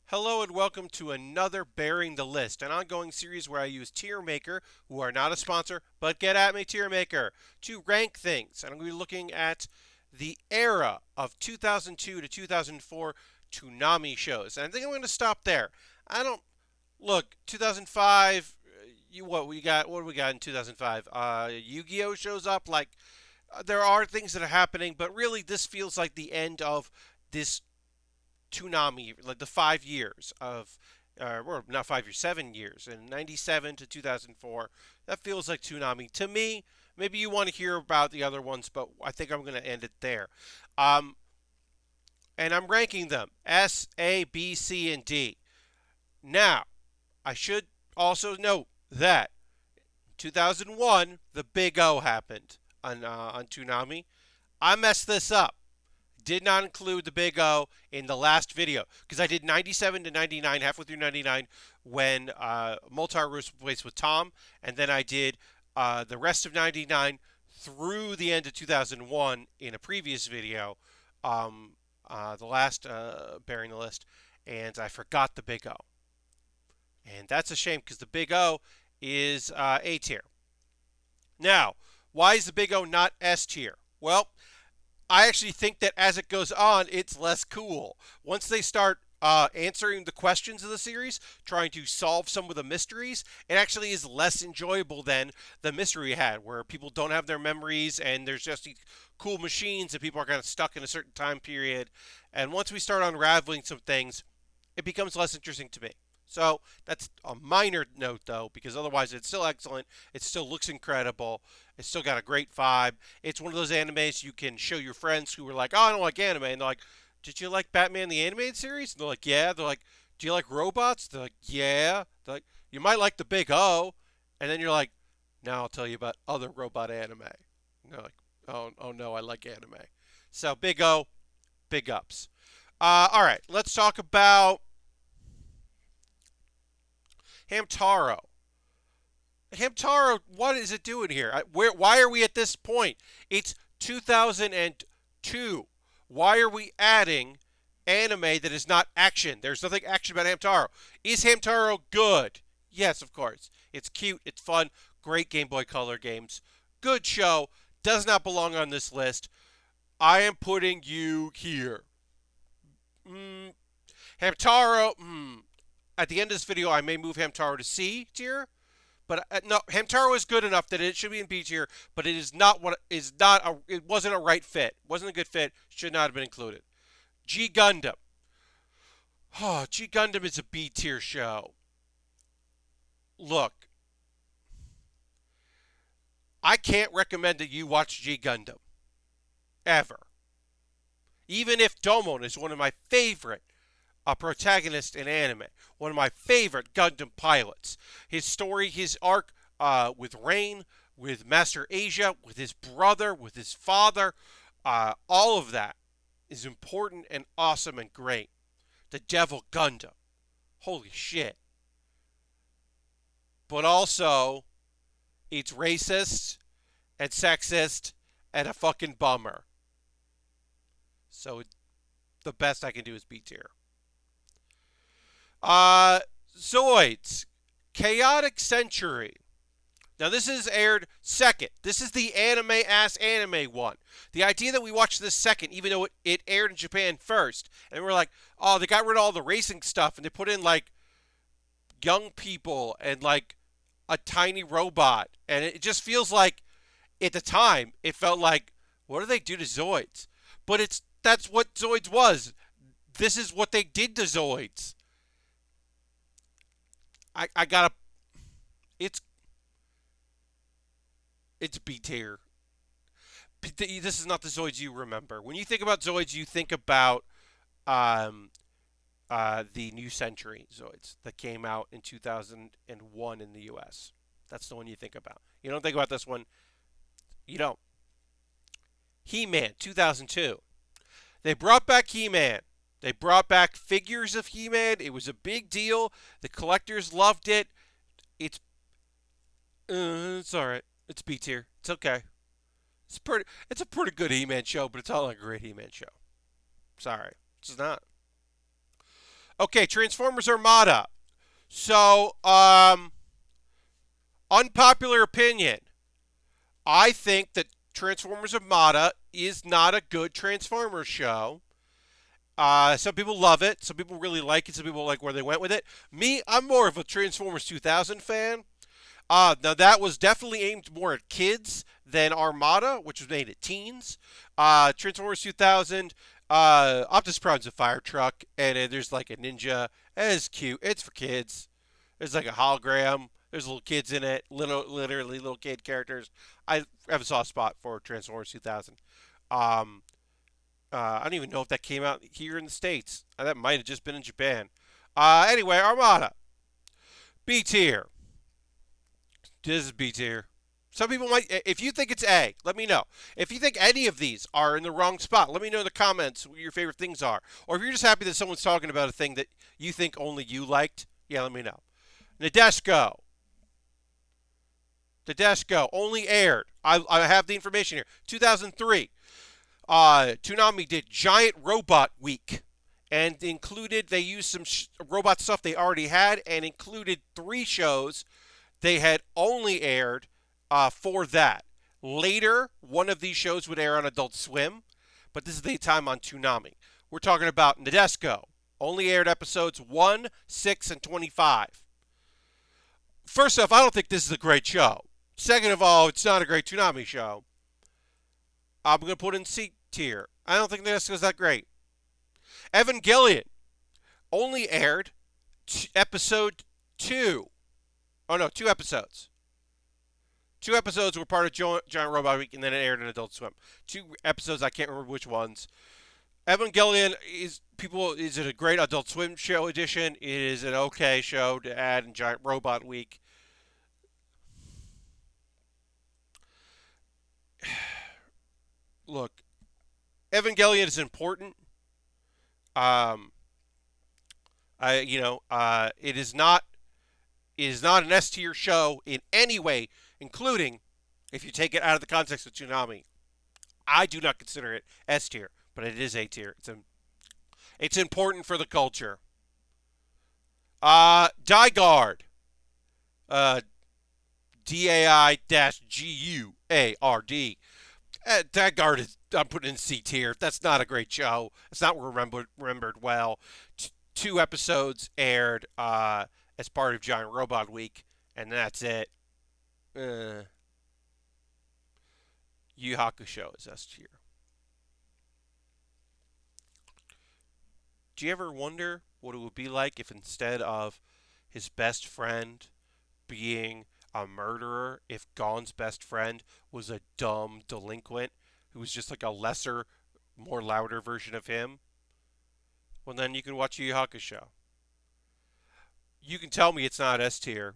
Hello and welcome to another Baring the List, an ongoing series where I use Tier Maker, who are not a sponsor, but get at me, Tier Maker, to rank things. And I'm going to be looking at the era of 2002 to 2004 Toonami shows. And I think I'm going to stop there. I don't look 2005. What we got? What do we got in 2005? Yu-Gi-Oh shows up. There are things that are happening, but really this feels like the end of this Toonami, like the 5 years of, or not 5 years, 7 years, in 97 to 2004. That feels like Toonami to me. Maybe you want to hear about the other ones, but I think I'm going to end it there. Um, and I'm ranking them S, A, B, C, and D. Now, I should also note that 2001, the Big O happened on Toonami. I messed this up. Did not include the Big O in the last video because I did 97 to 99, halfway through 99, when Moltar was replaced with Tom, and then I did the rest of 99 through the end of 2001 in a previous video, the last Baring the List, and I forgot the Big O. And that's a shame because the Big O is A tier. Now, why is the Big O not S tier? Well, I actually think that as it goes on, it's less cool. Once they start answering the questions of the series, trying to solve some of the mysteries, it actually is less enjoyable than the mystery had, where people don't have their memories and there's just these cool machines and people are kind of stuck in a certain time period. And once we start unraveling some things, it becomes less interesting to me. So that's a minor note, though, because otherwise it's still excellent. It still looks incredible. It's still got a great vibe. It's one of those animes you can show your friends who are like, "Oh, I don't like anime," and they're like, "Did you like Batman the Animated Series?" And they're like, "Yeah." They're like, "Do you like robots?" They're like, "Yeah." They're like, "You might like the Big O," and then you're like, "Now I'll tell you about other robot anime." And they're like, "Oh no, I like anime." So Big O, big ups. All right, let's talk about Hamtaro. Hamtaro, what is it doing here? Why are we at this point? It's 2002. Why are we adding anime that is not action? There's nothing action about Hamtaro. Is Hamtaro good? Yes, of course. It's cute. It's fun. Great Game Boy Color games. Good show. Does not belong on this list. I am putting you here. Mm, Hamtaro. At the end of this video, I may move Hamtaro to C tier. But no, Hamtaro is good enough that it should be in B tier, but it is not what is not a. It wasn't a right fit. Wasn't a good fit. Should not have been included. G Gundam. Oh, G Gundam is a B tier show. Look, I can't recommend that you watch G Gundam ever. Even if Domon is one of my favorite protagonists in anime, one of my favorite Gundam pilots. His story, his arc with Rain, with Master Asia, with his brother, with his father, all of that is important and awesome and great. The Devil Gundam. Holy shit. But also, it's racist and sexist and a fucking bummer. So the best I can do is B tier. Uh, Zoids. Chaotic Century. Now, this is aired second. This is the anime-ass anime one. The idea that we watched this second, even though it aired in Japan first, and we're like, oh, they got rid of all the racing stuff, and they put in, like, young people and, like, a tiny robot. And it just feels like, at the time, it felt like, what do they do to Zoids? But that's what Zoids was. This is what they did to Zoids. I gotta. It's it's B tier. This is not the Zoids you remember. When you think about Zoids, you think about um, the New Century Zoids that came out in 2001 in the U.S. That's the one you think about. You don't think about this one. You don't. He-Man 2002. They brought back He-Man. They brought back figures of He-Man. It was a big deal. The collectors loved it. It's it's all right. It's B tier. It's okay. It's pretty. It's a pretty good He-Man show, but it's not like a great He-Man show. Sorry, it's not. Okay, Transformers Armada. So, unpopular opinion. I think that Transformers Armada is not a good Transformers show. Some people love it. Some people really like it. Some people like where they went with it. Me, I'm more of a Transformers 2000 fan. Now that was definitely aimed more at kids than Armada, which was made at teens. Transformers 2000, Optimus Prime's a fire truck, and there's like a ninja. It's cute. It's for kids. There's like a hologram. There's little kids in it, literally little kid characters. I have a soft spot for Transformers 2000. Um, I don't even know if that came out here in the States. That might have just been in Japan. Anyway, Armada. B tier. This is B tier. Some people might, if you think it's A, let me know. If you think any of these are in the wrong spot, let me know in the comments what your favorite things are. Or if you're just happy that someone's talking about a thing that you think only you liked, yeah, let me know. Nadeshko. Nadeshko only aired. I have the information here. 2003. Toonami did Giant Robot Week. And they used some robot stuff they already had and included 3 shows they had only aired for that. Later, one of these shows would air on Adult Swim, but this is the time on Toonami. We're talking about Nadeshko. Only aired episodes 1, 6, and 25. First off, I don't think this is a great show. Second of all, it's not a great Toonami show. I'm going to put in C tier. I don't think Nadeshko's that great. Evangelion only aired episode 2. Oh, no, 2 episodes. 2 episodes were part of Giant Robot Week, and then it aired on Adult Swim. 2 episodes, I can't remember which ones. Evangelion is it a great Adult Swim show edition? It is an okay show to add in Giant Robot Week. Look, Evangelion is important. It is not an S tier show in any way, including if you take it out of the context of Toonami. I do not consider it S tier, but it is A tier. It's important for the culture. Daiguard. DAI-GUARD. Daiguard I'm putting in C tier. That's not a great show. It's not remembered well. 2 episodes aired as part of Giant Robot Week, and that's it. Yu Hakusho is S tier. Do you ever wonder what it would be like if instead of his best friend being a murderer, if Gon's best friend was a dumb delinquent who was just like a lesser, more louder version of him? Well, then you can watch Yu Hakusho. You can tell me it's not S tier.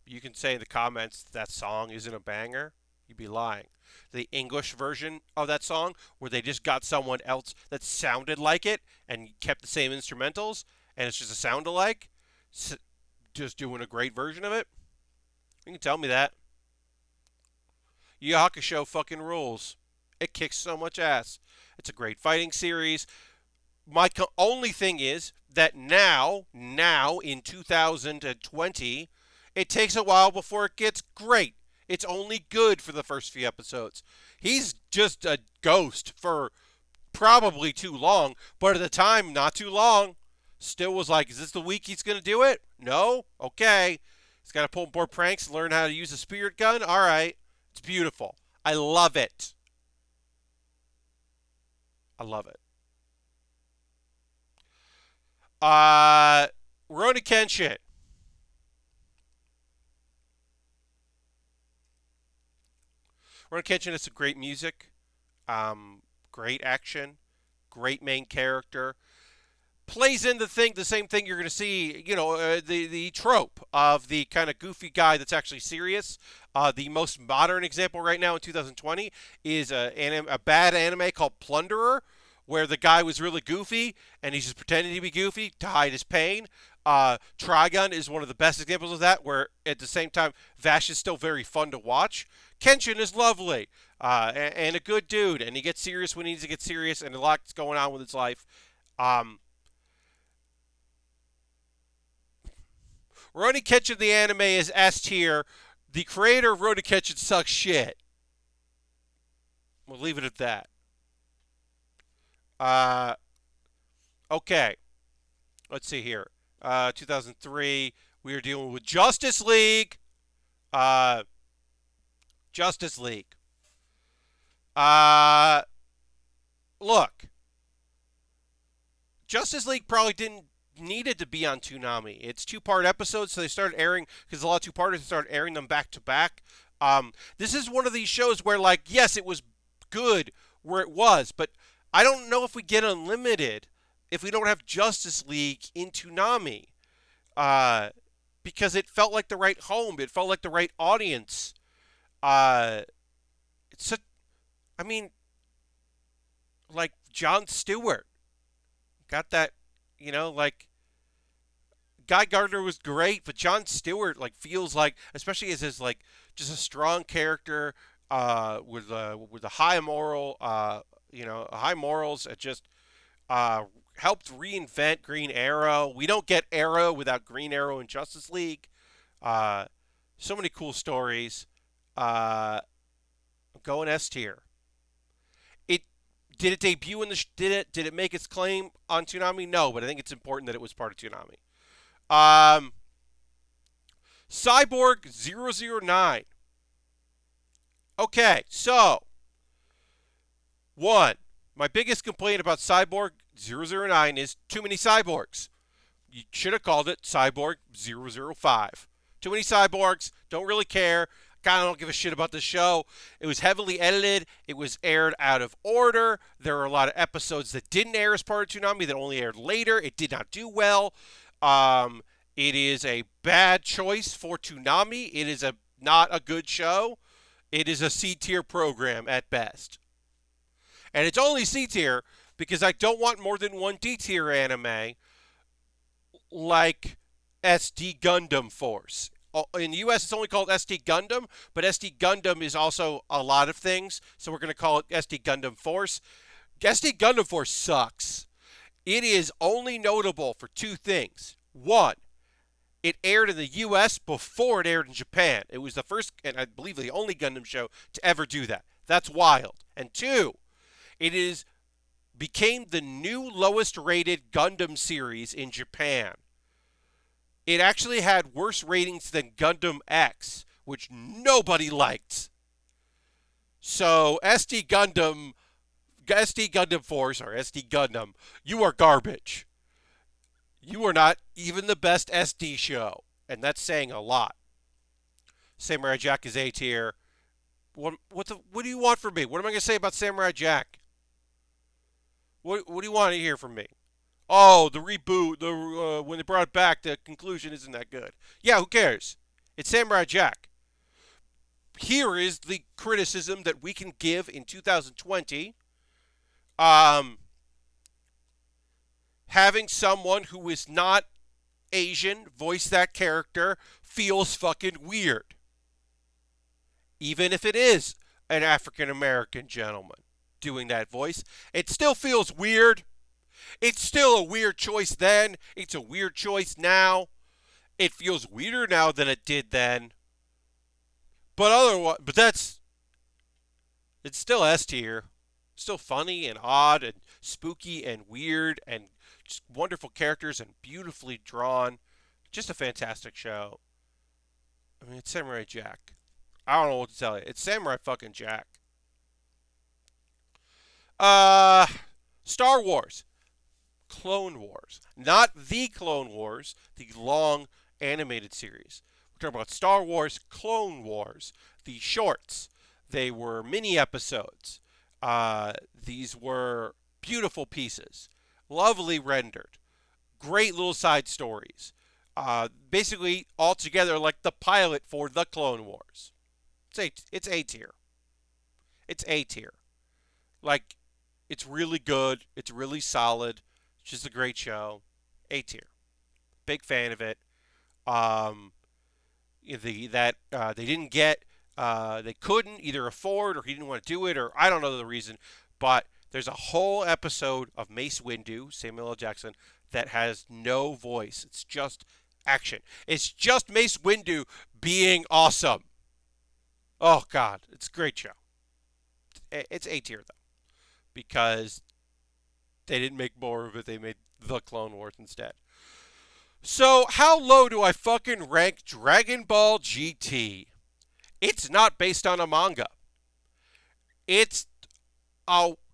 You can say in the comments that song isn't a banger. You'd be lying. The English version of that song, where they just got someone else that sounded like it and kept the same instrumentals, and it's just a sound alike, just doing a great version of it. You can tell me that. Yu Hakusho fucking rules. It kicks so much ass. It's a great fighting series. My only thing is that now in 2020, it takes a while before it gets great. It's only good for the first few episodes. He's just a ghost for probably too long, but at the time, not too long. Still was like, is this the week he's going to do it? No? Okay. He's got to pull more pranks and learn how to use a spirit gun? All right. It's beautiful. I love it. I love it. Rurouni Kenshin. Rurouni Kenshin has some great music, great action, great main character. Plays in the same thing you're going to see, the trope of the kind of goofy guy that's actually serious. The most modern example right now in 2020 is a bad anime called Plunderer, where the guy was really goofy and he's just pretending to be goofy to hide his pain. Trigun is one of the best examples of that, where at the same time Vash is still very fun to watch. Kenshin is lovely and a good dude, and he gets serious when he needs to get serious, and a lot's going on with his life. Rurouni Kenshin the anime is S tier. The creator of Rurouni Kenshin sucks shit. We'll leave it at that. Uh, okay. Let's see here. 2003. We are dealing with Justice League. Uh, Justice League. Uh, look. Justice League probably didn't needed to be on Toonami. It's two-part episodes, so they started airing because a lot of two-parters started airing them back to back. This is one of these shows where, like, yes, it was good where it was, but I don't know if we get unlimited if we don't have Justice League in Toonami, because it felt like the right home. It felt like the right audience. Uh, it's a, I mean, like Jon Stewart got that, like Guy Gardner was great, but Jon Stewart like feels like, especially as his like just a strong character with a high moral, high morals. It just uh, helped reinvent Green Arrow. We don't get Arrow without Green Arrow and Justice League. Uh, so many cool stories. I'm going S tier. It did it debut in the did it make its claim on Toonami? No, but I think it's important that it was part of Toonami. Um, Cyborg 009. Okay, so one, my biggest complaint about Cyborg 009 is too many cyborgs. You should have called it Cyborg 005. Too many cyborgs, don't really care. Kind of don't give a shit about the show. It was heavily edited. It was aired out of order. There were a lot of episodes that didn't air as part of Toonami that only aired later. It did not do well. It is a bad choice for Toonami. It is not a good show. It is a C tier program at best. And it's only C tier because I don't want more than one D tier anime like SD Gundam Force. In the US, it's only called SD Gundam, but SD Gundam is also a lot of things, so we're going to call it SD Gundam Force. SD Gundam Force sucks. It is only notable for two things. One, it aired in the US before it aired in Japan. It was the first, and I believe the only Gundam show to ever do that. That's wild. And two, it became the new lowest rated Gundam series in Japan. It actually had worse ratings than Gundam X, which nobody liked. So SD Gundam Force, or SD Gundam, you are garbage. You are not even the best SD show, and that's saying a lot. Samurai Jack is A tier. What do you want from me? What am I going to say about Samurai Jack? What do you want to hear from me? Oh, the reboot, when they brought it back, the conclusion isn't that good. Yeah, who cares? It's Samurai Jack. Here is the criticism that we can give in 2020. Having someone who is not Asian voice that character feels fucking weird. Even if it is an African American gentleman doing that voice, it still feels weird. It's still a weird choice then. It's a weird choice now. It feels weirder now than it did then. But it's still S tier. Still funny and odd and spooky and weird and just wonderful characters and beautifully drawn. Just a fantastic show. I mean, it's Samurai Jack. I don't know what to tell you. It's Samurai fucking Jack. Star Wars. Clone Wars. Not the Clone Wars, the long animated series. We're talking about Star Wars Clone Wars, the shorts. They were mini episodes. These were beautiful pieces, lovely rendered, great little side stories. Basically, all together like the pilot for the Clone Wars. It's A tier. It's A tier. Like, it's really good. It's really solid. It's just a great show. A tier. Big fan of it. They didn't get, they couldn't either afford or he didn't want to do it or I don't know the reason, but there's a whole episode of Mace Windu, Samuel L. Jackson, that has no voice. It's just action. It's just Mace Windu being awesome. Oh God, it's a great show. It's A tier though because they didn't make more of it. They made the Clone Wars instead. So how low do I fucking rank Dragon Ball GT? It's not based on a manga. It's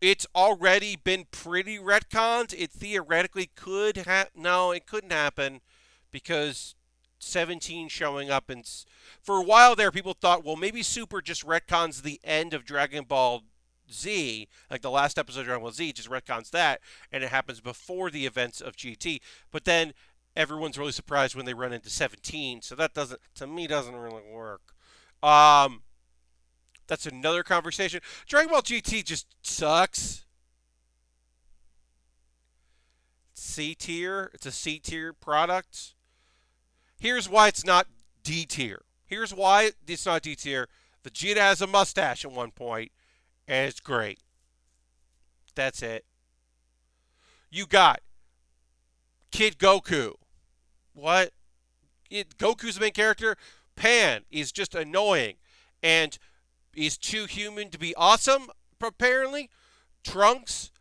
it's already been pretty retconned. It theoretically could have. No, it couldn't happen because 17 showing up. And for a while there, people thought, well, maybe Super just retcons the end of Dragon Ball Z, like the last episode of Dragon Ball Z, just retcons that, and it happens before the events of GT. But then everyone's really surprised when they run into 17, so that doesn't, to me, doesn't really work. That's another conversation. Dragon Ball GT just sucks. C tier. It's a C tier product. Here's why it's not D tier. Here's why it's not D tier. Vegeta has a mustache at one point, and it's great. That's it. You got Kid Goku. What? Goku's the main character. Pan is just annoying, and is too human to be awesome, apparently. Trunks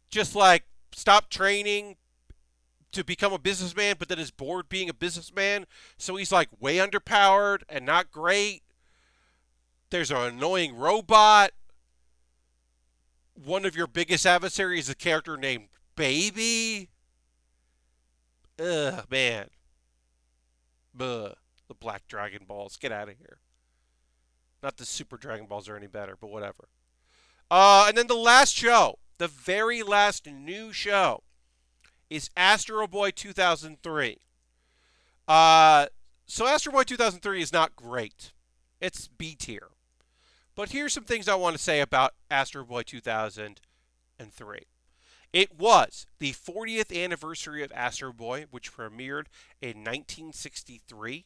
just like stopped training to become a businessman, but then is bored being a businessman, so he's like way underpowered and not great. There's an annoying robot. One of your biggest adversaries is a character named Baby. Ugh, man. Buh. The Black Dragon Balls. Get out of here. Not the Super Dragon Balls are any better, but whatever. And then the last show, the very last new show, is Astro Boy 2003. So Astro Boy 2003 is not great. It's B tier. But here's some things I want to say about Astro Boy 2003. It was the 40th anniversary of Astro Boy, which premiered in 1963.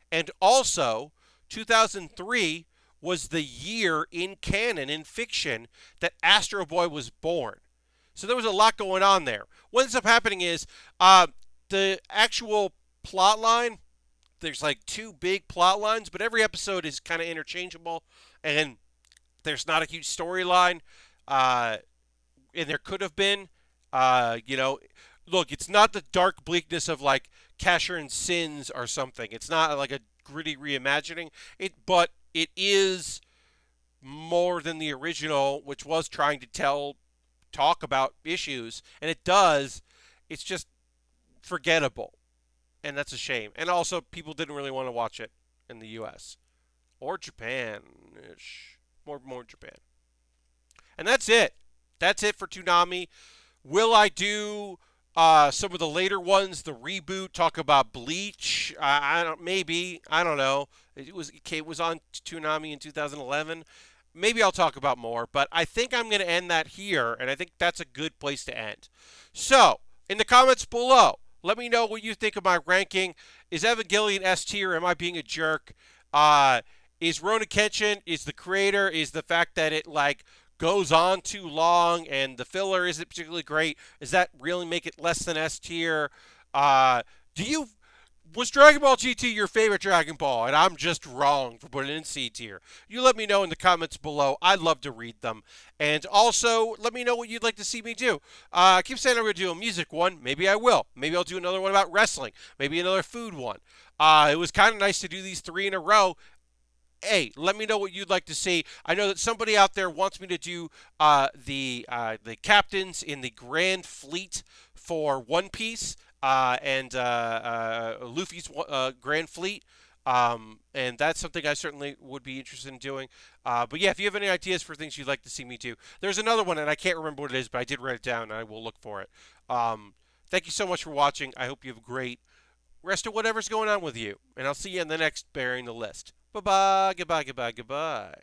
And also, 2003 was the year in canon, in fiction, that Astro Boy was born. So there was a lot going on there. What ends up happening is the actual plot line, there's like two big plot lines, but every episode is kind of interchangeable, and there's not a huge storyline, and there could have been. Look, it's not the dark bleakness of like Casher and Sins or something. It's not like a gritty reimagining, but it is more than the original, which was trying to talk about issues, and it does. It's just forgettable, and that's a shame. And also, people didn't really want to watch it in the U.S. or Japan-ish, more Japan. And that's it. That's it for Toonami. Will I do some of the later ones, the reboot, talk about Bleach? Maybe. I don't know. It was on Toonami in 2011. Maybe I'll talk about more, but I think I'm going to end that here, and I think that's a good place to end. So, in the comments below, let me know what you think of my ranking. Is Evangelion S tier? Am I being a jerk? Is Rurouni Kenshin, is the creator, is the fact that it like goes on too long and the filler isn't particularly great, does that really make it less than S tier? Was Dragon Ball GT your favorite Dragon Ball, and I'm just wrong for putting it in C tier? You let me know in the comments below. I'd love to read them. And also, let me know what you'd like to see me do. I keep saying I'm going to do a music one. Maybe I will. Maybe I'll do another one about wrestling. Maybe another food one. It was kind of nice to do these 3 in a row. Hey, let me know what you'd like to see. I know that somebody out there wants me to do the captains in the Grand Fleet for One Piece and Luffy's Grand Fleet. And that's something I certainly would be interested in doing. But yeah, if you have any ideas for things you'd like to see me do, there's another one, and I can't remember what it is, but I did write it down, and I will look for it. Thank you so much for watching. I hope you have a great rest of whatever's going on with you. And I'll see you in the next Baering the List. Bye-bye, goodbye, goodbye, goodbye.